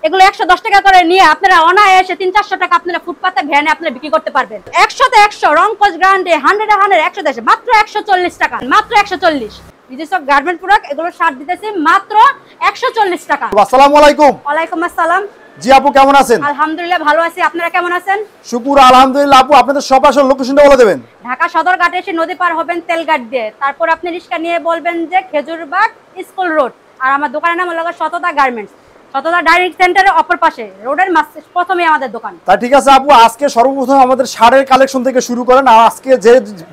এগুলো 110 টাকা করে নিয়ে আপনারা অনায়াসে 300-400 টাকা আপনারা ফুটপাতে ভ্যানে আপনারা বিক্রি করতে পারবেন। 100 তে 100 রংকস গ্যারান্টি 100 এ 100 110 মাত্র 140 টাকা, মাত্র 140। নিজস্ব গার্মেন্ট প্রোডাক্ট এগুলো শার্ট দিতেছি মাত্র 140 টাকা। আসসালামু আলাইকুম। ওয়ালাইকুম আসসালাম। জি আপু কেমন আছেন? আলহামদুলিল্লাহ ভালো আছি, আপনারা কেমন আছেন? শুকুর আলহামদুলিল্লাহ। আপু আপনাদের সব আসল লোকেশনটা বলে দেবেন। ঢাকা সদরঘাটে এসে নদী পার হবেন তেলঘাট দিয়ে, তারপর আপনি রিক্সা নিয়ে বলবেন যে খেজুরবাগ স্কুল রোড, আর আমার দোকানের নাম হলো সততা গার্মেন্টস, সততা ডাইরেক্ট সেন্টারের অপর পাশে রোডের প্রথমে আমাদের দোকান। তা ঠিক আছে আপু, আজকে সর্বপ্রথম আমাদের শাড়ির কালেকশন থেকে শুরু করেন। আর আজকে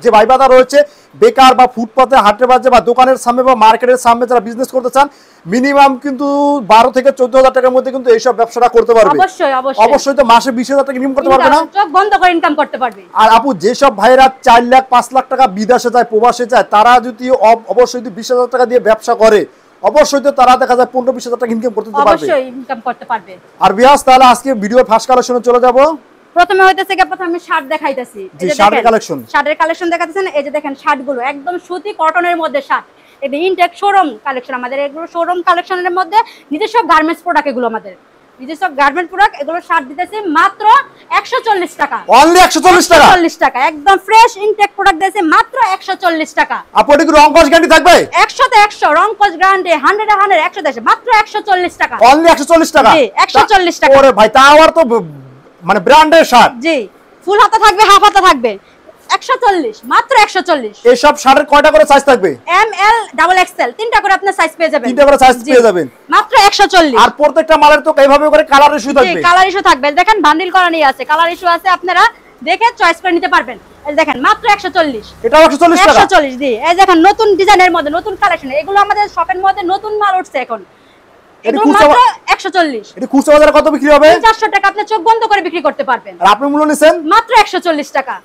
যে ভাইবাদা রয়েছে বেকার বা ফুটপাতে হাটে বাজে বা দোকানের সামনে বা মার্কেটের সামনে যারা বিজনেস করতে চান, মিনিমাম কিন্তু 12 থেকে 14,000 টাকার মধ্যে কিন্তু এইসব ব্যবসাটা করতে পারবে। অবশ্যই অবশ্যই তো মাসে 20,000 টাকা ইনকাম করতে পারবে না? চোখ বন্ধ করে ইনকাম করতে পারবে। আর আপু যেসব ভাইরা 4 লাখ 5 লাখ টাকা বিদেশে যায়, প্রবাসে যায়, তারা যদি অবশ্যই 20,000 টাকা দিয়ে ব্যবসা করে, অবশ্যই তো তারা দেখা যায় 15-20,000 টাকা ইনকাম করতে পারবে। অবশ্যই ইনকাম করতে পারবে। আর বিয়াস তাহলে আজকে ভিডিওর ফার্স্ট কালেকশনে চলে যাব। প্রথমে হইতেছে কি, প্রথমে আমি শার্ট দেখাইতেছি। এই যে শার্টের কালেকশন, শার্টের কালেকশন দেখাতেছেন। এই যে দেখেন শার্টগুলো একদম সুতি কটনের মধ্যে শার্ট, এটা ইনটেক শোরুম কালেকশন আমাদের। এগুলো শোরুম কালেকশনের মধ্যে নিজস্ব গার্মেন্টস প্রোডাক্ট, এগুলো আমাদের নিজস্ব গার্মেন্ট প্রোডাক্ট। এগুলো শার্ট দিতেছি মাত্র 140 টাকা, অনলি 140 টাকা। 140 টাকা একদম ফ্রেশ ইনটেক প্রোডাক্ট দিতেছি মাত্র 140 টাকা। আপু এটা কি রংকস গ্যারান্টি থাকবে? 100 তে 100 রংকস গ্যারান্টি 100 এ 100 110 মাত্র 140 টাকা, অনলি 140 টাকা। জি 140 টাকা। ওরে ভাই তা আবার তো মানে ব্র্যান্ডের শার্ট। জি ফুল হাতা থাকবে, হাফ হাতা থাকবে, 140 মাত্র 140। এই সব শার্টের কয়টা করে সাইজ থাকবে? এম এল ডাবল এক্সেল তিনটা করে আপনি সাইজ পেয়ে যাবেন। তিনটা করে সাইজ পেয়ে যাবেন মাত্র 140। আর প্রত্যেকটা মালের তো এইভাবে করে কালার ইস্যু থাকবে। জি কালার ইস্যু থাকবে, দেখেন বান্ডিল করা নিয়ে আছে, কালার ইস্যু আছে, আপনারা দেখে চয়েস করে নিতে পারবেন। এই দেখেন মাত্র 140। এটা 140 টাকা। 140 জি। এই দেখেন নতুন ডিজাইনের মধ্যে নতুন কালেকশন, এগুলো আমাদের শপের মধ্যে নতুন মাল উঠছে এখন। এগুলো মাত্র 140। এটা খুচরা বাজারে কত বিক্রি হবে? 400 টাকা আপনি চোখ বন্ধ করে বিক্রি করতে পারবেন। আর আপনি মূল্য নিছেন মাত্র 140 টাকা।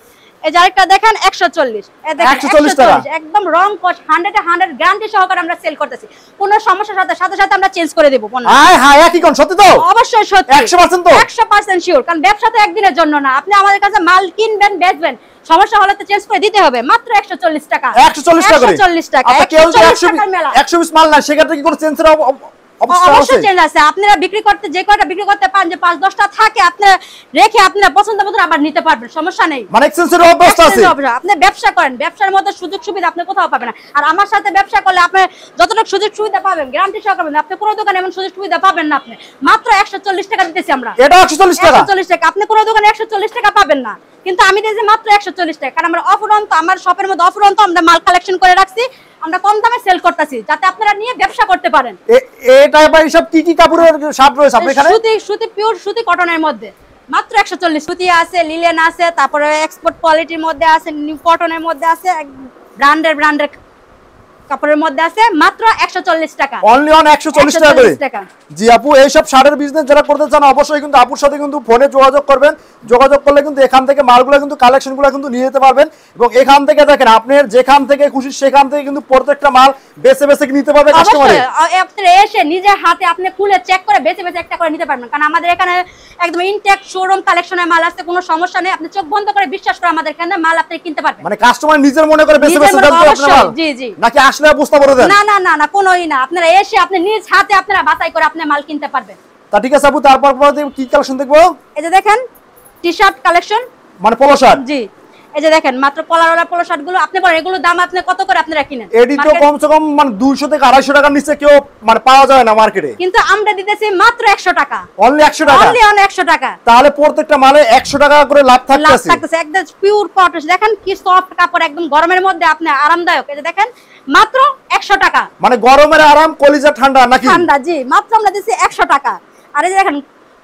এই যে আরেকটা দেখেন 140। এই দেখেন 140 টাকা একদম রং কস 100 এ 100 গ্যারান্টি সহকারে আমরা সেল করতেছি। কোনো সমস্যার সাথে সাথে আমরা চেঞ্জ করে দেব পণ্য। হাই হাই কি কোন সত্যি তো? অবশ্যই সত্যি 100% তো? 100% শিওর, কারণ ব্যবসা তো একদিনের জন্য না। আপনি আমাদের কাছে মাল কিনবেন বেচবেন, সমস্যা হলে তো চেঞ্জ করে দিতে হবে। মাত্র 140 টাকা। 140 টাকা করে। 140 টাকা। আচ্ছা কেউ যদি 120 মাল না সেক্ষেত্রে কি কোনো চেঞ্জের অবশ্যই চেঞ্জ আছে। আপনারা বিক্রি করতে যে কয়টা বিক্রি করতে পারেন, যে 5-10টা থাকে আপনারা রেখে আপনারা পছন্দ মতো আবার নিতে পারবেন, সমস্যা নেই। মানে এক্সচেঞ্জের অবস্থা আছে। আপনি ব্যবসা করেন, ব্যবসার মধ্যে সুযোগ সুবিধা আপনি কোথাও পাবেন না। আর আমার সাথে ব্যবসা করলে আপনি যতটুকু সুযোগ সুবিধা পাবেন গ্যারান্টি সহকারে পাবেন, আপনি কোনো দোকানে এমন সুযোগ সুবিধা পাবেন না। আপনি মাত্র 140 টাকা দিতেছি আমরা। এটা 140 টাকা। 140 টাকা আপনি কোনো দোকানে 140 টাকা পাবেন না, কিন্তু আমি দিয়েছি মাত্র 140 টাকা। কারণ আমরা অফুরন্ত, আমার শপের মধ্যে অফুরন্ত আমরা মাল কালেকশন করে রাখছি, আমরা কম দামে সেল করতেছি যাতে আপনারা নিয়ে ব্যবসা করতে পারেন। এটা ভাই সব কি কি কাপড়ের শার্ট রয়েছে আপনাদের এখানে? সুতি পিওর সুতি কটনের মধ্যে মাত্র 140। সুতি আছে, লিলেন আছে, তারপরে এক্সপোর্ট কোয়ালিটির মধ্যে আছে, নিউ কটনের মধ্যে আছে, ব্র্যান্ডের কাপড়ের মধ্যে আছে মাত্র 140 টাকা। অনলি অন 140 টাকা করে। জি আপু এই সব শাড়ির বিজনেস যারা করতে চান অবশ্যই কিন্তু আপুর সাথে কিন্তু ফোনে যোগাযোগ করবেন। যোগাযোগ করলে কিন্তু এখান থেকে মালগুলো কিন্তু কালেকশনগুলো কিন্তু নিয়ে যেতে পারবেন। এবং এখান থেকে দেখেন আপনার যেখান থেকে খুশি সেখান থেকে কিন্তু প্রত্যেকটা মাল বেছে বেছে নিতে পারবে কাস্টমার। আপনি এসে নিজে হাতে আপনি খুলে চেক করে বেছে বেছে একটা করে নিতে পারবেন, কারণ আমাদের এখানে একদম ইনটেক শোরুম কালেকশনের মাল আছে, কোনো সমস্যা নেই। আপনি চোখ বন্ধ করে বিশ্বাস করে আমাদের এখানে মাল আপনি কিনতে পারবেন। মানে কাস্টমার নিজের মনে করে বেছে বেছে দেখতে আপনার মাল। জি জি। নাকি আসলে বুঝতে পারে দেন? না না না না কোনোই না, আপনারা এসে আপনি নিজ হাতে আপনারা বাছাই করে আপনি মাল কিনতে পারবেন। তা ঠিক আছে আপু, তারপর কি কালেকশন দেখবো? এই যে দেখেন টি-শার্ট কালেকশন, মানে পোলো শার্ট। জি এই যে দেখেন মাত্র কলারওয়ালা পোলো শার্ট গুলো। আপনি বলেন এগুলো দাম আপনি কত করে আপনারা কিনেন? এডি তো কমসে কম মানে 200 থেকে 250 টাকার নিচে কেউ মানে পাওয়া যায় না মার্কেটে, কিন্তু আমরা দিতেছি মাত্র 100 টাকা। অনলি 100 টাকা। অনলি 100 টাকা। তাহলে প্রত্যেকটা মালে 100 টাকা করে লাভ থাকতেছে। একদম পিওর কটন, দেখেন কি সফট কাপড়, একদম গরমের মধ্যে আপনি আরামদায়ক। এই যে দেখেন মাত্র 100 টাকা। মানে গরমের আরাম, কলিজা ঠান্ডা নাকি? ঠান্ডা জি। মাত্র আমরা দিতেছি 100 টাকা। আর এই যে দেখেন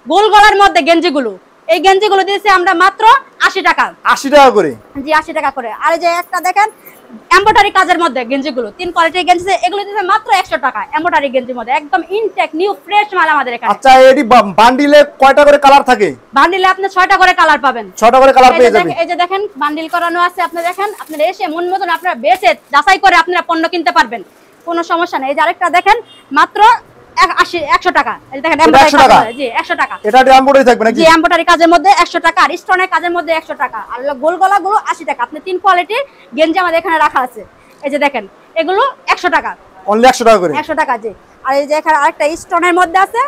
গোল গলার মধ্যে গেঞ্জিগুলো, এই গেঞ্জিগুলো দিয়েছি আমরা মাত্র 80 টাকা। 80 টাকা করে? জি 80 টাকা করে। আর এই যে একটা দেখেন এমব্রয়ডারি কাজের মধ্যে গেঞ্জিগুলো, 3 কোয়ালিটির গেঞ্জি, এগুলো দিয়েছে মাত্র 100 টাকা। এমব্রয়ডারি গেঞ্জির মধ্যে একদম ইনটেক নিউ ফ্রেশ মাল আমাদের এখানে। আচ্ছা এডি বান্ডিলে কয়টা করে কালার থাকে? বান্ডিলে আপনি 6টা করে কালার পাবেন। 6টা করে কালার পেয়ে যাবেন। এই যে দেখেন বান্ডিল করানো আছে, আপনি দেখেন, আপনারা এসে মন মতন আপনারা বেচে যাচাই করে আপনারা পণ্য কিনতে পারবেন, কোনো সমস্যা নেই। এই যে আরেকটা দেখেন মাত্র 100 টাকা। এই দেখেন এমব্রয়ডারি কাজ, জি 100 টাকা। এটা এমব্রয়ডারি থাকবে নাকি? জি এমব্রয়ডারি কাজের মধ্যে 100 টাকা, আর স্টোনের কাজের মধ্যে 100 টাকা, আর গোল গলাগুলো 80 টাকা। আপনি 3 কোয়ালিটির গেঞ্জি আমাদের এখানে রাখা আছে। এই যে দেখেন এগুলো 100 টাকা। অনলি 100 টাকা করে? 100 টাকা জি। আর এই যে এখানে আরেকটা স্টোনের মধ্যে আছে,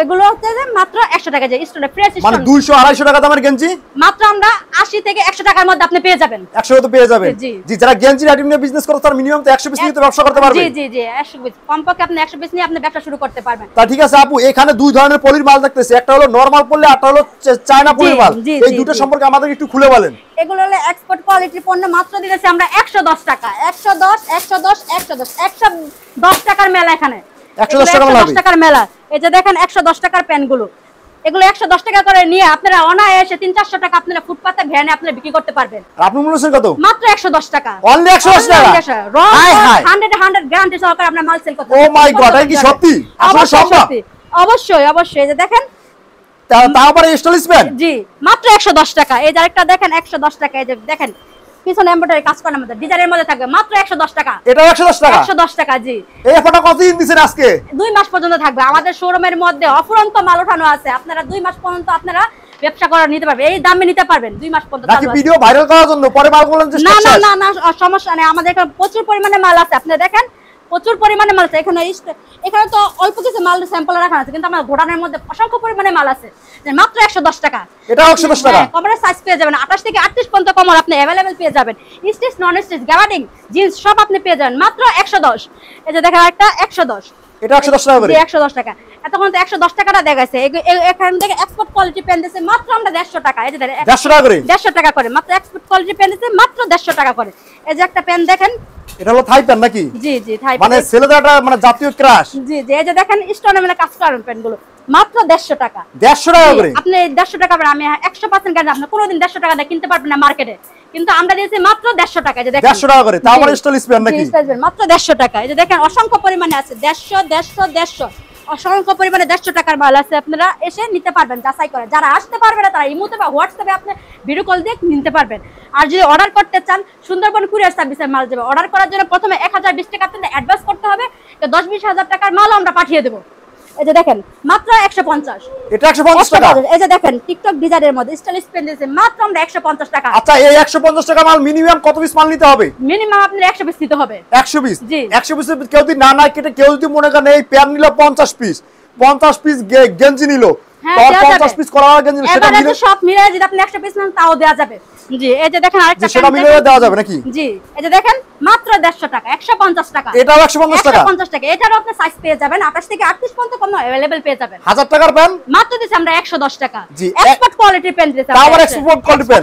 এগুলো হচ্ছে যে মাত্র 100 টাকা, যে স্টোনে ফ্রেশ স্টোন মানে 200 250 টাকা দামের গেঞ্জি মাত্র আমরা 80 থেকে 100 টাকার মধ্যে আপনি পেয়ে যাবেন। 100 তো পেয়ে যাবেন। জি জি, যারা গেঞ্জির আইটেম নিয়ে বিজনেস করে তারা মিনিমাম তো 100 পিস নিয়ে তো ব্যবসা করতে পারবে। জি জি জি 100 পিস কমপক্ষে আপনি 100 পিস নিয়ে আপনি ব্যবসা শুরু করতে পারবেন। তা ঠিক আছে আপু, এখানে দুই ধরনের পলির মাল দেখতেছি, একটা হলো নরমাল পলি, একটা হলো চায়না পলির মাল। এই দুটো সম্পর্কে আমাদের একটু খুলে বলেন। এগুলো হলো এক্সপোর্ট কোয়ালিটির পণ্য, মাত্র দিতেছি আমরা 110 টাকা। 110 110 110 110 টাকার মেলা, এখানে 110 টাকার মেলা। এই যে দেখেন 110 টাকার প্যান্টগুলো, এগুলো 110 টাকা করে নিয়ে আপনারা অনায়াসে 300-400 টাকা আপনারা ফুটপাতে ভ্যানে আপনারা বিক্রি করতে পারবেন। আপনি বলেছেন কত? মাত্র 110 টাকা। অনলি 110 টাকা। হাই হাই 100 গ্যারান্টি সহকারে আপনারা মাল সেল করতে ও মাই গড, এটা কি সত্যি? আসলে সম্ভব? অবশ্যই অবশ্যই। এই যে দেখেন তারপরে স্টাইলিশ প্যান্ট, জি মাত্র 110 টাকা। এই যে আরেকটা দেখেন 110 টাকা। এই যে দেখেন পিছনে এমব্রয়ডারি কাজ করার মধ্যে ডিজাইনের মধ্যে থাকবে, মাত্র 110 টাকা। এটা 110 টাকা? 110 টাকা জি। এই অফারটা কতদিন দিবেন আজকে? 2 মাস পর্যন্ত থাকবে। আমাদের শোরুমের মধ্যে অফুরন্ত মাল ওঠানো আছে, আপনারা 2 মাস পর্যন্ত আপনারা ব্যবসা করা নিতে পারবেন, এই দামে নিতে পারবেন 2 মাস পর্যন্ত। নাকি ভিডিও ভাইরাল করার জন্য পরে মাল বলেন যে না না না না সমস্যা নেই, আমাদের এখানে প্রচুর পরিমাণে মাল আছে। আপনি দেখেন প্রচুর পরিমাণে মাল আছে এখানে। এখানে তো অল্প কিছু মাল স্যাম্পল রাখা আছে, কিন্তু আমার গোডাউনের মধ্যে অসংখ্য পরিমাণে মাল আছে। মাত্র 110 টাকা। এটা 110 টাকা। কমরের সাইজ পেয়ে যাবেন 28 থেকে 38 পর্যন্ত কমর আপনি अवेलेबल পেয়ে যাবেন। স্টিচ নন স্টিচ গ্যাবার্ডিং জিন্স সব আপনি পেয়ে যাবেন মাত্র 110। এই যে দেখেন একটা 110, এটা 110 টাকা করে। 110 টাকা। এতক্ষণ তো 110 টাকাটা দেখাইছে। এখান থেকে এক্সপোর্ট কোয়ালিটি পেন দিয়েছে মাত্র আমরা 150 টাকা। এই যে 150 টাকা করে, 150 টাকা করে মাত্র এক্সপোর্ট কোয়ালিটি পেন দিয়েছে মাত্র 150 টাকা করে। এই যে একটা পেন দেখেন, এটা হলো থাই পেন নাকি? জি জি থাই, মানে ছেলেদেরটা মানে জাতীয় ক্রাশ। জি জি। এই যে দেখেন স্টোনে মানে কাজ করার পেনগুলো মাত্র 150 টাকা। 150 টাকা করে আপনি 150 টাকা পাবেন। আমি 100% গ্যারান্টি, আপনি কোনোদিন 150 টাকা দিয়ে কিনতে পারবেন না মার্কেটে, কিন্তু আমরা দিয়েছি মাত্র 150 টাকা। এই যে দেখেন 150 টাকা করে। তারপরে স্টাইলিশ প্যান্ট নাকি? মাত্র 150 টাকা। এই যে দেখেন অসংখ্য পরিমাণে আছে 150 অসংখ্য পরিমাণে 150 টাকার মাল আছে, আপনারা এসে নিতে পারবেন যাচাই করে। যারা আসতে পারবে না তারা ইমোতে বা হোয়াটসঅ্যাপে আপনি ভিডিও কল দিয়ে নিতে পারবেন। আর যদি অর্ডার করতে চান সুন্দরবন কুরিয়ার সার্ভিসের মাল যাবে। অর্ডার করার জন্য প্রথমে 1020 টাকা আপনাদের অ্যাডভান্স করতে হবে, তো 10-20 হাজার টাকার মাল আমরা পাঠিয়ে দেব। এই যে দেখেন মাত্র 150। এটা 150 টাকা। এই যে দেখেন টিকটক ডিজাইনের মধ্যে স্টাইলিশ পেন দিয়েছে মাত্র আমরা 150 টাকা। আচ্ছা, এই 150 টাকা মাল মিনিমাম কত পিস মাল নিতে হবে? মিনিমাম আপনার 100 পিস নিতে হবে। 100 পিস? জি। 100 পিস কেউ যদি না কেটে, কেউ যদি মনে করেন এই প্যান্ট নিল 50 পিস, 50 পিস গেঞ্জি নিল, হ্যাঁ, 50 পিস করা গেঞ্জি, সেটা মিলে সব মিলে যদি আপনি 100 পিস নেন তাও দেওয়া যাবে। জি। এই যে দেখেন আরেকটা সেটা মিলে দেওয়া যাবে নাকি? জি। এই যে দেখেন মাত্র 150 টাকা, 150 টাকা। এটাও 150 টাকা? 150 টাকা। এটারও আপনি সাইজ পেয়ে যাবেন 28 থেকে 38 পর্যন্ত কম अवेलेबल পেয়ে যাবেন। 1000 টাকার প্যান্ট মাত্র দিছি আমরা 110 টাকা। জি। এক্সপোর্ট কোয়ালিটির পেন দিছি আমরা। তারপর এক্সপোর্ট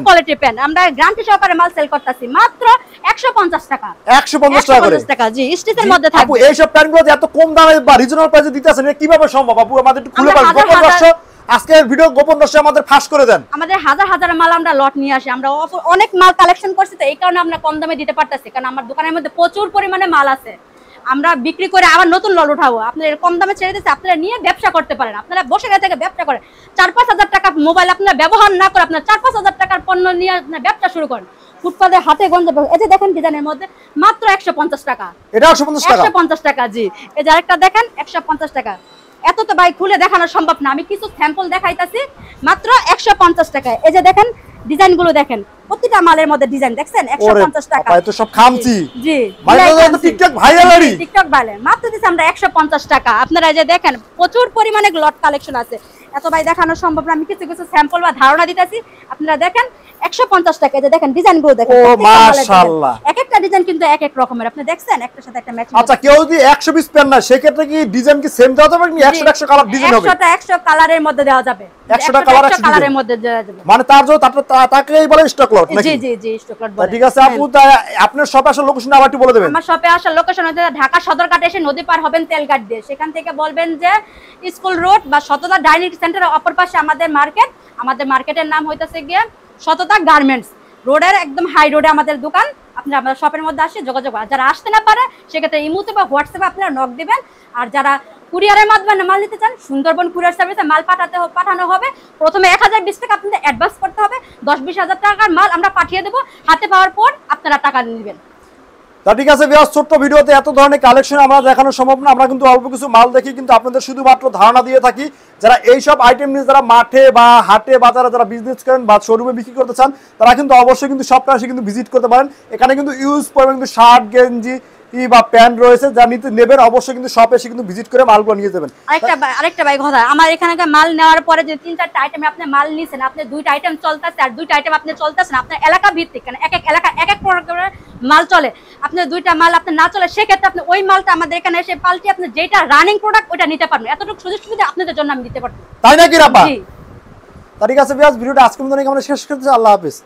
কোয়ালিটির পেন আমরা গ্যারান্টি সহকারে মাল সেল করতেছি মাত্র 150 টাকা। 150 টাকা করে। 150 টাকা জি। স্টিচের মধ্যে আপু থাকবে। এই সব প্যান্টগুলো এত কম দামে বা রিজনেবল প্রাইসে দিতেছেন, এটা কিভাবে সম্ভব? আপু আমাদের একটু খুলে বলেন। গোপন রহস্য, আজকের ভিডিও গোপন রহস্য আমাদের ফাঁস করে দেন। আমাদের হাজার হাজার মাল আমরা লট নিয়ে আসি, আমরা অনেক মাল কালেকশন করছি, তো এই কারণে আমরা কম দামে দিতে পারতেছি, কারণ আমার দোকানের মধ্যে প্রচুর পরিমাণে মাল আছে। আমরা বিক্রি করে আবার নতুন লট উঠাবো, আপনারা কম দামে ছেড়ে দিচ্ছে, আপনারা নিয়ে ব্যবসা করতে পারেন। আপনারা বসে থেকে ব্যবসা করেন, 4-5 হাজার টাকা মোবাইল আপনারা ব্যবহার না করে আপনারা 4-5 হাজার টাকার পণ্য নিয়ে আপনারা ব্যবসা শুরু করেন ফুটপাতে হাতে গঞ্জে। এই যে দেখেন ডিজাইনের মধ্যে মাত্র 150 টাকা। এটা 150 টাকা? 150 টাকা জি। এই যে আরেকটা দেখেন 150 টাকা। এত তো ভাই খুলে দেখানো সম্ভব না, আমি কিছু স্যাম্পল দেখাইতাছি মাত্র 150 টাকা। এই যে দেখেন ডিজাইনগুলো দেখেন, প্রতিটা মালের মধ্যে ডিজাইন দেখছেন 150 টাকা। ওরে তো সব খামচি। জি। Viral TikTok viral TikTok viral মাত্র দিছি আমরা 150 টাকা। আপনারা এই যে দেখেন প্রচুর পরিমাণে লট কালেকশন আছে, এত ভাই দেখানো সম্ভব না, আমি কিছু কিছু স্যাম্পল বা ধারণা দিতেছি। আপনারা দেখেন 150 টাকা। এই যে দেখেন ডিজাইনগুলো দেখেন, ও মাশাআল্লাহ, এক একটা ডিজাইন কিন্তু এক এক রকমের, আপনি দেখছেন একটার সাথে একটা ম্যাচিং। আচ্ছা, কেউ যদি 100 পিস প্যান্ট না, সেই ক্ষেত্রে কি ডিজাইন কি সেম দেওয়া যাবে নাকি 100 কালার ডিজাইন হবে? 100 কালারের মধ্যে দেওয়া যাবে, 100টা কালারের মধ্যে দেওয়া যাবে। মানে তার জন্য তাকেই বলে স্টক লট নাকি? জি জি জি স্টক লট বলে। ঠিক আছে আপু, আপনার শপে আসার লোকেশন আবার একটু বলে দেবেন। আমার শপে আসার লোকেশন হচ্ছে ঢাকা সদরঘাট এসে নদী পার হবেন তেলঘাট দিয়ে, সেখান থেকে বলবেন যে স্কুল রোড বা সততা ডাইনিং সেন্টারের অপর পাশে আমাদের মার্কেট। আমাদের মার্কেটের নাম হইতাছে গিয়ে সততা গার্মেন্টস রোডের একদম হাই রোডে আমাদের দোকান। আপনারা আমাদের শপের মধ্যে আসে যোগাযোগ করেন। যারা আসতে না পারে সেক্ষেত্রে ইমোতে বা হোয়াটসঅ্যাপে আপনারা নক দিবেন। আর যারা কুরিয়ারের মাধ্যমে মাল নিতে চান, সুন্দরবন কুরিয়ার সার্ভিসে মাল পাঠানো হবে। প্রথমে 1020 টাকা আপনাদের অ্যাডভান্স করতে হবে, 10-20 হাজার টাকার মাল আমরা পাঠিয়ে দেবো, হাতে পাওয়ার পর আপনারা টাকা নেবেন। তা ঠিক আছে ভিউয়ার্স, ছোট্ট ভিডিওতে এত ধরনের কালেকশন আমরা দেখানো সম্ভব না, আমরা কিন্তু অল্প কিছু মাল দেখি, কিন্তু আপনাদের শুধুমাত্র ধারণা দিয়ে থাকি। যারা এইসব আইটেম নিয়ে যারা মাঠে বা হাটে বাজারে যারা বিজনেস করেন বা শোরুমে বিক্রি করতে চান, তারা কিন্তু অবশ্যই কিন্তু সবটা এসে কিন্তু ভিজিট করতে পারেন। এখানে কিন্তু ইউজ পরিমাণ কিন্তু শার্ট গেঞ্জি বা প্যান্ট রয়েছে যা নিতে নেবেন অবশ্যই কিন্তু শপে এসে কিন্তু ভিজিট করে মালগুলো নিয়ে যাবেন। আরেকটা ভাই কথা, আমার এখানে মাল নেওয়ার পরে যে 3-4টা আইটেম আপনি মাল নিছেন, আপনি 2টা আইটেম চলতেছে আর 2টা আইটেম আপনি চলতেছেন, আপনার এলাকা ভিত্তিক, কারণ এক এক এলাকা এক এক প্রকারের মাল চলে। আপনি 2টা মাল আপনি না চলে, সেক্ষেত্রে আপনি ওই মালটা আমাদের এখানে এসে পাল্টে আপনি যেটা রানিং প্রোডাক্ট ওটা নিতে পারবেন। এতটুকু সুযোগ সুবিধা আপনাদের জন্য আমি দিতে পারবো। তাই নাকি রাপা? ঠিক আছে ভিউয়ার্স, ভিডিওটা আজকের মতো এখানে শেষ করতেছি। আল্লাহ হাফেজ।